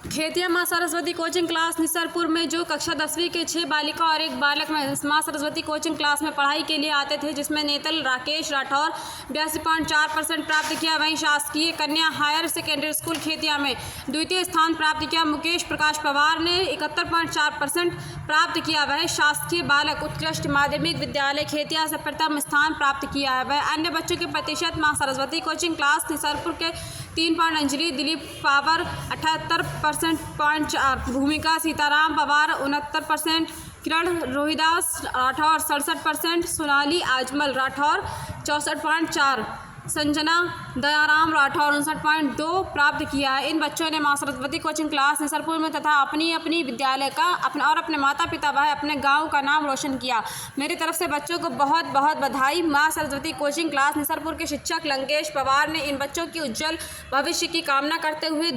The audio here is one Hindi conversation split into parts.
खेतिया माँ सरस्वती कोचिंग क्लास निसरपुर में जो कक्षा 10वीं के 6 बालिका और 1 बालक में माँ सरस्वती कोचिंग क्लास में पढ़ाई के लिए आते थे, जिसमें नेतल राकेश राठौर 82.4% प्राप्त किया। वहीं शासकीय कन्या हायर सेकेंडरी स्कूल खेतिया में द्वितीय स्थान प्राप्त किया। मुकेश प्रकाश पवार ने 71.4% प्राप्त किया। वह शासकीय बालक उत्कृष्ट माध्यमिक विद्यालय खेतिया से प्रथम स्थान प्राप्त किया है। वह अन्य बच्चों के प्रतिशत माँ सरस्वती कोचिंग क्लास निसरपुर के 3 अंजलि दिलीप पावर 78.4%, भूमिका सीताराम पवार 69%, किरण रोहिदास राठौर 67%, सोनाली आजमल राठौर 64.4%, संजना दयाराम राठौर 59.2 प्राप्त किया है। इन बच्चों ने माँ सरस्वती कोचिंग क्लास निसरपुर में तथा अपनी विद्यालय का अपने माता पिता व अपने गांव का नाम रोशन किया। मेरी तरफ से बच्चों को बहुत बहुत बधाई। माँ सरस्वती कोचिंग क्लास निसरपुर के शिक्षक लंकेश पवार ने इन बच्चों की उज्जवल भविष्य की कामना करते हुए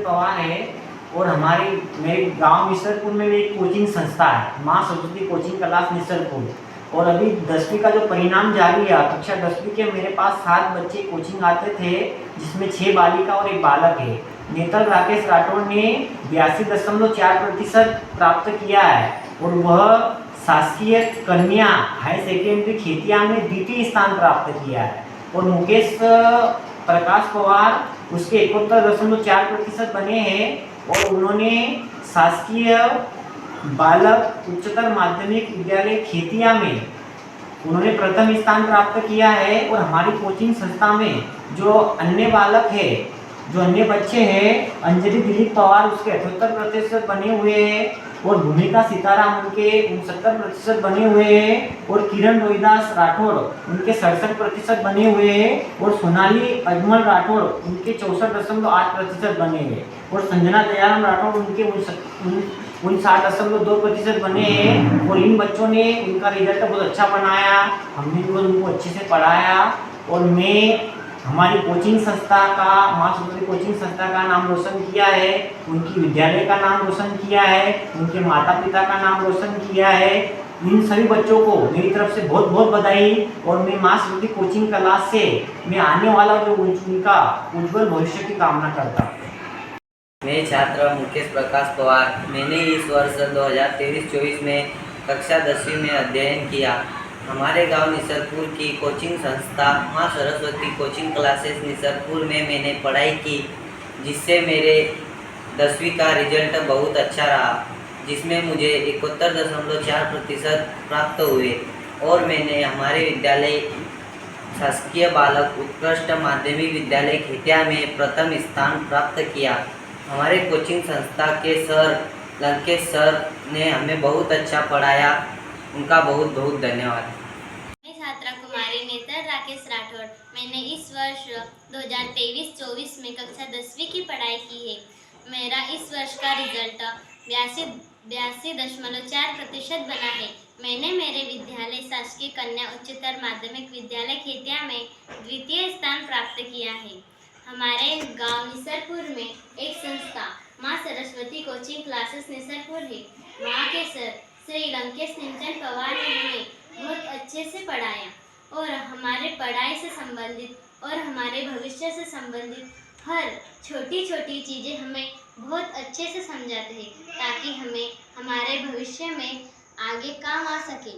पवार है और मेरे गांव निसरपुर में एक कोचिंग संस्था है, माँ सरस्वती कोचिंग क्लास निसरपुर। और अभी 10वीं का जो परिणाम जारी है, कक्षा 10वीं के मेरे पास 7 बच्चे कोचिंग आते थे, जिसमें 6 बालिका और 1 बालक है। नेतल राकेश राठौर ने 82.4% प्राप्त किया है और वह शासकीय कन्या हायर सेकेंडरी खेतिया में द्वितीय स्थान प्राप्त किया है। और मुकेश प्रकाश पवार उसके 71.4% बने हैं और उन्होंने शासकीय बालक उच्चतर माध्यमिक विद्यालय खेतिया में उन्होंने प्रथम स्थान प्राप्त किया है। और हमारी कोचिंग संस्था में जो अन्य बच्चे हैं, अंजलि दिलीप पवार उसके 78% बने हुए हैं और भूमिका सीताराम उनके 69% बने हुए हैं और किरण रोहिदास राठौर उनके 67% बने हुए हैं और सोनाली अजमल राठौर उनके 64.8% बने हैं और संजना दयाराम राठौर उनके 59.2% बने हैं। और इन बच्चों ने उनका रिजल्ट बहुत अच्छा बनाया, हमने भी उनको अच्छे से पढ़ाया और मैं हमारी कोचिंग संस्था का, माँ सरस्वती कोचिंग संस्था का नाम रोशन किया है, उनकी विद्यालय का नाम रोशन किया है, उनके माता पिता का नाम रोशन किया है। इन सभी बच्चों को मेरी तरफ से बहुत बहुत बधाई। और मैं माँ सरस्वती कोचिंग क्लास से मैं आने वाला जो उनका उज्जवल भविष्य की कामना करता हूँ। मैं छात्र मुकेश प्रकाश पवार, मैंने इस वर्ष 2023-24 में कक्षा 10वीं में अध्ययन किया। हमारे गांव निसरपुर की कोचिंग संस्था माँ सरस्वती कोचिंग क्लासेस निसरपुर में मैंने पढ़ाई की, जिससे मेरे 10वीं का रिजल्ट बहुत अच्छा रहा, जिसमें मुझे 71.4% प्राप्त हुए। और मैंने हमारे विद्यालय शासकीय बालक उत्कृष्ट माध्यमिक विद्यालय खेतिया में प्रथम स्थान प्राप्त किया। हमारे कोचिंग संस्था के सर लंकेश सर ने हमें बहुत अच्छा पढ़ाया, उनका बहुत बहुत धन्यवाद। मैं छात्रा कुमारी नेतल राकेश राठौर, मैंने इस वर्ष 2023-24 में कक्षा 10वीं की पढ़ाई की है। मेरा इस वर्ष का रिजल्ट 82.4% बना है। मैंने मेरे विद्यालय शासकीय कन्या उच्चतर माध्यमिक विद्यालय खेतिया में द्वितीय स्थान प्राप्त किया है। हमारे गांव निसरपुर में एक संस्था माँ सरस्वती कोचिंग क्लासेस निसरपुर है। वहाँ के सर श्री लंकेश पवार ने हमें बहुत अच्छे से पढ़ाया और हमारे पढ़ाई से संबंधित और हमारे भविष्य से संबंधित हर छोटी छोटी चीज़ें हमें बहुत अच्छे से समझाते हैं, ताकि हमें हमारे भविष्य में आगे काम आ सके।